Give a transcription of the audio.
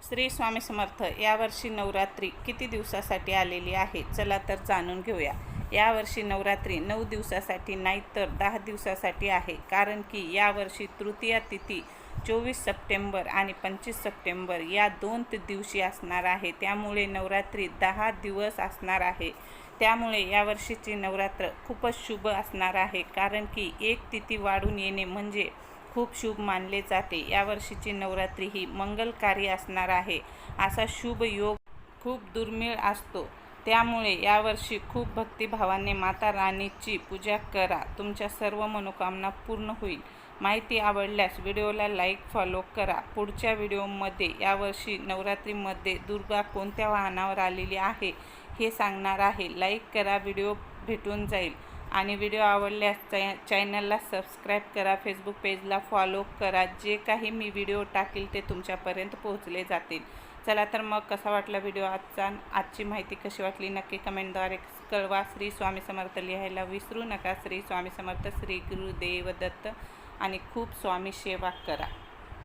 श्री स्वामी समर्थ. यावर्षी नवरात्री किती दिवसासाठी आलेली आहे? चला तर जाणून घेऊया. यावर्षी नवरात्री 9 दिवसासाठी नाही तर 10 दिवसासाठी आहे. कारण की यावर्षी तृतीया तिथी 24 सप्टेंबर आणि 25 सप्टेंबर या 2 दिवशी असणार आहे. त्यामुळे नवरात्री 10 दिवस असणार आहे. त्यामुळे यावर्षीची नवरात्र खूपच शुभ असणार आहे. कारण की एक तिथी वाढून येणे म्हणजे खूप शुभ मानले जाते. यावर्षीची नवरात्री ही मंगलकारी असणार आहे. असा शुभ योग खूप दुर्मिळ असतो. त्यामुळे यावर्षी खूप भक्तिभावाने माता राणीची पूजा करा. तुमच्या सर्व मनोकामना पूर्ण होईल. माहिती आवडल्यास व्हिडिओला लाईक फॉलो करा. पुढच्या व्हिडिओमध्ये यावर्षी नवरात्रीमध्ये दुर्गा कोणत्या वाहनावर आलेली आहे हे सांगणार आहे. लाईक करा, व्हिडिओ भेटून जाईल. आणि व्हिडिओ आवडल्यास चॅनलला सबस्क्राईब करा, फेसबुक पेजला फॉलो करा. जे काही मी व्हिडिओ टाकेल ते तुमच्यापर्यंत पोहोचले जातील. चला तर मग कसा वाटला व्हिडिओ आजची माहिती कशी वाटली नक्की कमेंटद्वारे कळवा. श्री स्वामी समर्थ लिहायला विसरू नका. श्री स्वामी समर्थ. श्री गुरुदेव दत्त. आणि खूप स्वामी सेवा करा.